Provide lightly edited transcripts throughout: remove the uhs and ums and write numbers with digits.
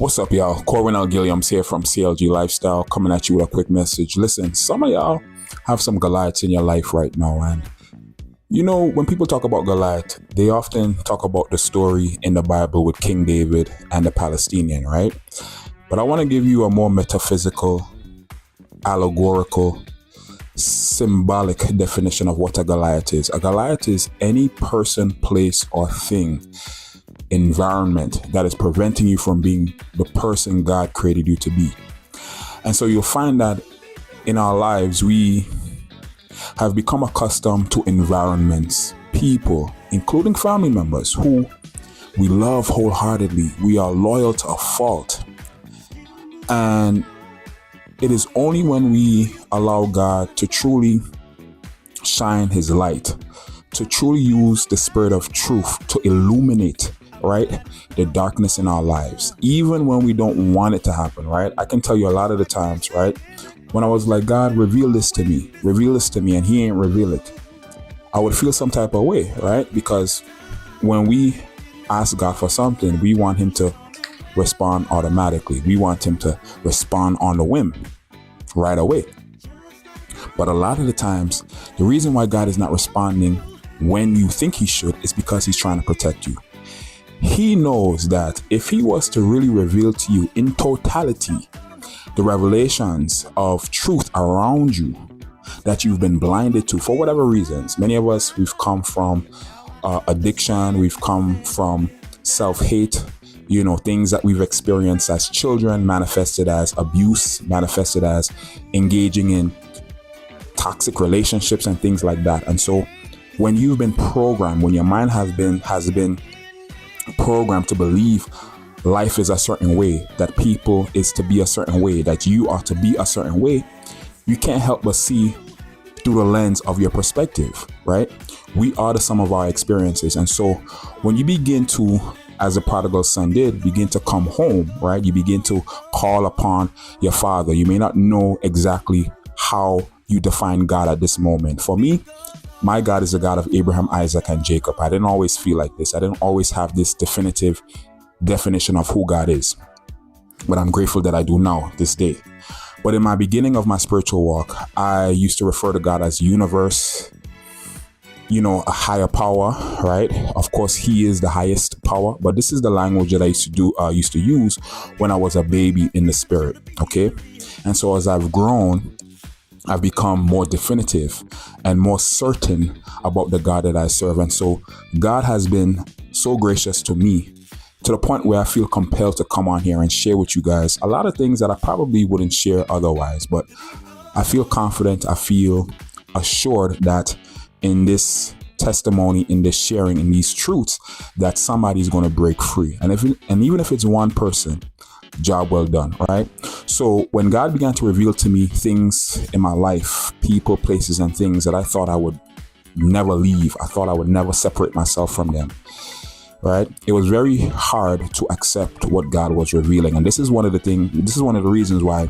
What's up, y'all? Corwin Gilliams here from CLG Lifestyle, coming at you with a quick message. Listen, some of y'all have some Goliaths in your life right now, and when people talk about Goliath, they often talk about the story in the Bible with King David and the Palestinian, right? But I want to give you a more metaphysical, allegorical, symbolic definition of what a Goliath is. A Goliath is any person, place, or thing, environment that is preventing you from being the person God created you to be. And so you'll find that in our lives, we have become accustomed to environments, people, including family members who we love wholeheartedly. We are loyal to a fault. And it is only when we allow God to truly shine his light, to truly use the spirit of truth to illuminate, right, the darkness in our lives, even when we don't want it to happen, right? I can tell you a lot of the times, right, when I was like, God, reveal this to me, and he ain't reveal it, I would feel some type of way, right? Because when we ask God for something, we want him to respond automatically. We want him to respond on the whim right away. But a lot of the times, the reason why God is not responding when you think he should is because he's trying to protect you. He knows that if he was to really reveal to you in totality the revelations of truth around you that you've been blinded to for whatever reasons. Many of us, we've come from addiction, we've come from self-hate, things that we've experienced as children, manifested as abuse, manifested as engaging in toxic relationships and things like that. And so when you've been programmed, when your mind has been programmed to believe life is a certain way, that people is to be a certain way, that you are to be a certain way, you can't help but see through the lens of your perspective, right? We are the sum of our experiences. And so when you begin to, as the prodigal son did, begin to come home, right? You begin to call upon your father. You may not know exactly how you define God at this moment. For me, my God is the God of Abraham, Isaac, and Jacob. I didn't always feel like this. I didn't always have this definitive definition of who God is. But I'm grateful that I do now, this day. But in my beginning of my spiritual walk, I used to refer to God as universe, a higher power, right? Of course, he is the highest power. But this is the language that I used to use when I was a baby in the spirit, okay? And so as I've grown, I've become more definitive and more certain about the God that I serve. And so God has been so gracious to me to the point where I feel compelled to come on here and share with you guys a lot of things that I probably wouldn't share otherwise. But I feel confident, I feel assured that in this testimony, in this sharing, in these truths, that somebody's going to break free. And even if it's one person, job well done, right? So when God began to reveal to me things in my life, people, places, and things that I thought I would never leave, I thought I would never separate myself from them, right? It was very hard to accept what God was revealing. And this is one of the reasons why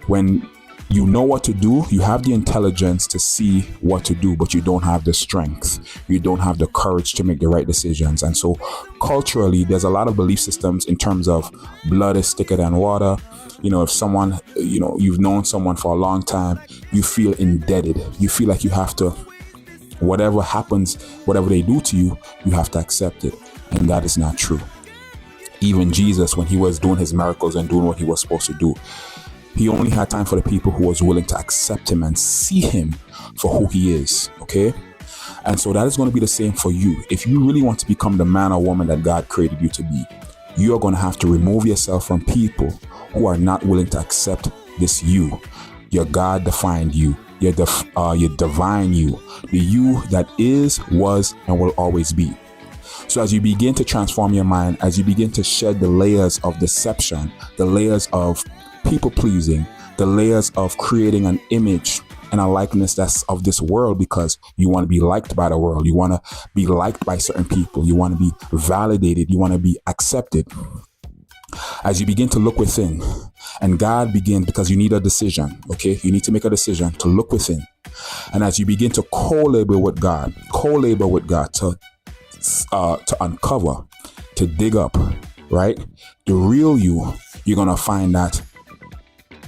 when you know what to do, you have the intelligence to see what to do, but you don't have the strength. You don't have the courage to make the right decisions. And so culturally, there's a lot of belief systems in terms of blood is thicker than water. If someone, you've known someone for a long time, you feel indebted. You feel like you have to, whatever happens, whatever they do to you, you have to accept it. And that is not true. Even Jesus, when he was doing his miracles and doing what he was supposed to do, he only had time for the people who was willing to accept him and see him for who he is, okay? And so that is going to be the same for you. If you really want to become the man or woman that God created you to be, you are going to have to remove yourself from people who are not willing to accept this you, your God-defined you, your divine you, the you that is, was, and will always be. So as you begin to transform your mind, as you begin to shed the layers of deception, the layers of people pleasing, the layers of creating an image and a likeness that's of this world because you want to be liked by the world. You want to be liked by certain people. You want to be validated. You want to be accepted. As you begin to look within, and God begins, because you need a decision, okay? You need to make a decision to look within. And as you begin to co-labor with God to uncover, to dig up, right? The real you, you're going to find that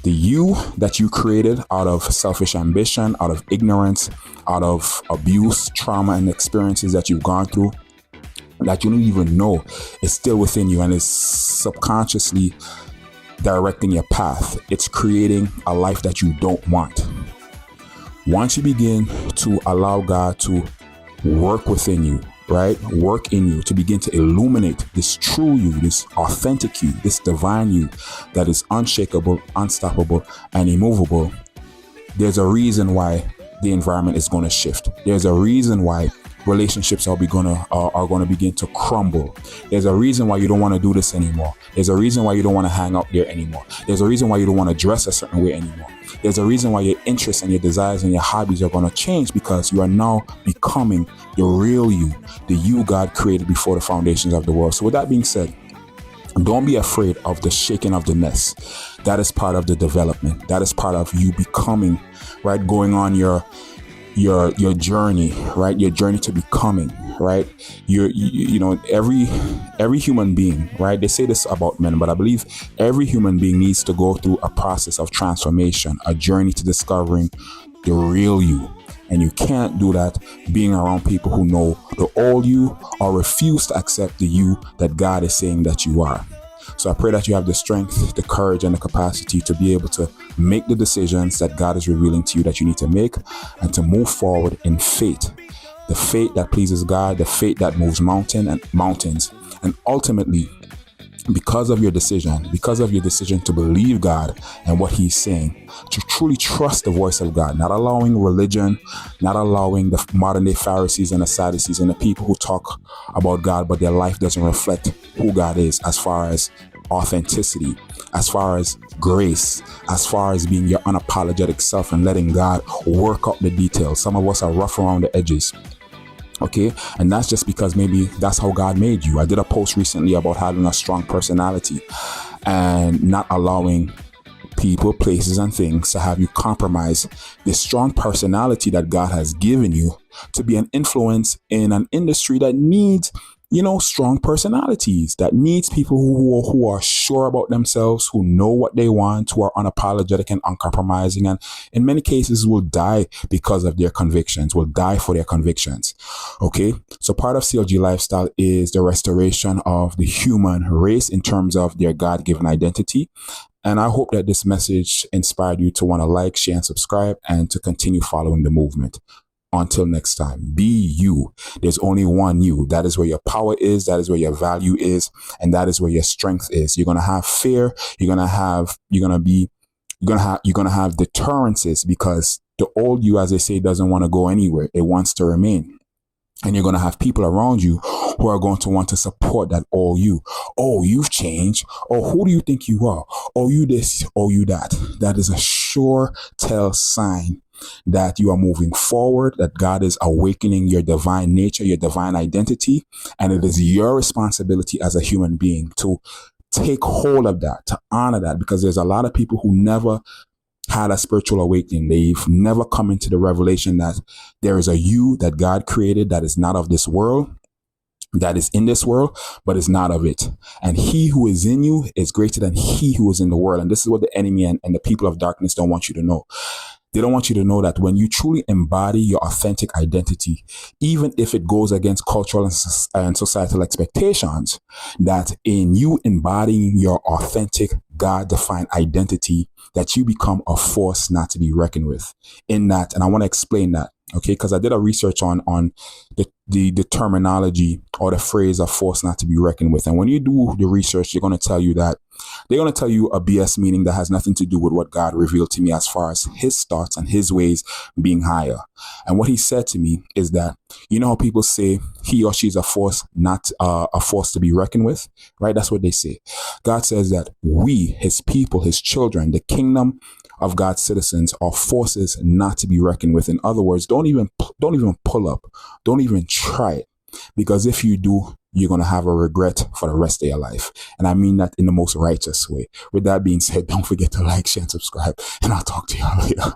the you that you created out of selfish ambition, out of ignorance, out of abuse, trauma, and experiences that you've gone through that you don't even know is still within you and is subconsciously directing your path. It's creating a life that you don't want. Once you begin to allow God to work within you, right? Work in you to begin to illuminate this true you, this authentic you, this divine you that is unshakable, unstoppable, and immovable. There's a reason why the environment is going to shift. There's a reason why relationships are going to begin to crumble. There's a reason why you don't want to do this anymore. There's a reason why you don't want to hang out there anymore. There's a reason why you don't want to dress a certain way anymore. There's a reason why your interests and your desires and your hobbies are going to change, because you are now becoming the real you, the you God created before the foundations of the world. So with that being said, don't be afraid of the shaking of the nest. That is part of the development. That is part of you becoming, right? Going on your journey, right? Your journey to becoming, right? You know, every human being, right? They say this about men, but I believe every human being needs to go through a process of transformation, a journey to discovering the real you. And you can't do that being around people who know the old you or refuse to accept the you that God is saying that you are. So I pray that you have the strength, the courage, and the capacity to be able to make the decisions that God is revealing to you that you need to make, and to move forward in faith. The faith that pleases God, the faith that moves mountains, and ultimately, because of your decision to believe God and what He's saying, to truly trust the voice of God, not allowing religion, not allowing the modern day Pharisees and the Sadducees and the people who talk about God, but their life doesn't reflect who God is, as far as authenticity, as far as grace, as far as being your unapologetic self and letting God work out the details. Some of us are rough around the edges. Okay. And that's just because maybe that's how God made you. I did a post recently about having a strong personality and not allowing people, places, and things to have you compromise this strong personality that God has given you to be an influence in an industry that needs, strong personalities, that needs people who are sure about themselves, who know what they want, who are unapologetic and uncompromising, and in many cases will die because of their convictions, will die for their convictions. Okay. So part of CLG lifestyle is the restoration of the human race in terms of their God-given identity. And I hope that this message inspired you to want to like, share, and subscribe, and to continue following the movement. Until next time, be you. There's only one you. That is where your power is. That is where your value is. And that is where your strength is. You're going to have fear. You're going to have deterrences, because the old you, as they say, doesn't want to go anywhere. It wants to remain. And you're going to have people around you who are going to want to support that all you. Oh, you've changed. Oh, who do you think you are? Oh, you this. Oh, you that. That is a sure tell sign that you are moving forward, that God is awakening your divine nature, your divine identity. And it is your responsibility as a human being to take hold of that, to honor that, because there's a lot of people who never had a spiritual awakening. They've never come into the revelation that there is a you that God created that is not of this world, that is in this world, but is not of it. And he who is in you is greater than he who is in the world. And this is what the enemy and the people of darkness don't want you to know. They don't want you to know that when you truly embody your authentic identity, even if it goes against cultural and societal expectations, that in you embodying your authentic God-defined identity, that you become a force not to be reckoned with. In that, and I want to explain that, okay, because I did a research on the terminology or the phrase "a force not to be reckoned with." And when you do the research, they're going to tell you a BS meaning that has nothing to do with what God revealed to me as far as his thoughts and his ways being higher. And what he said to me is that, you know how people say he or she's a force, not a force to be reckoned with, right? That's what they say. God says that we, his people, his children, the kingdom of God's citizens, are forces not to be reckoned with. In other words, don't even pull up. Don't even try it. Because if you do, you're going to have a regret for the rest of your life. And I mean that in the most righteous way. With that being said, don't forget to like, share, and subscribe. And I'll talk to you all later.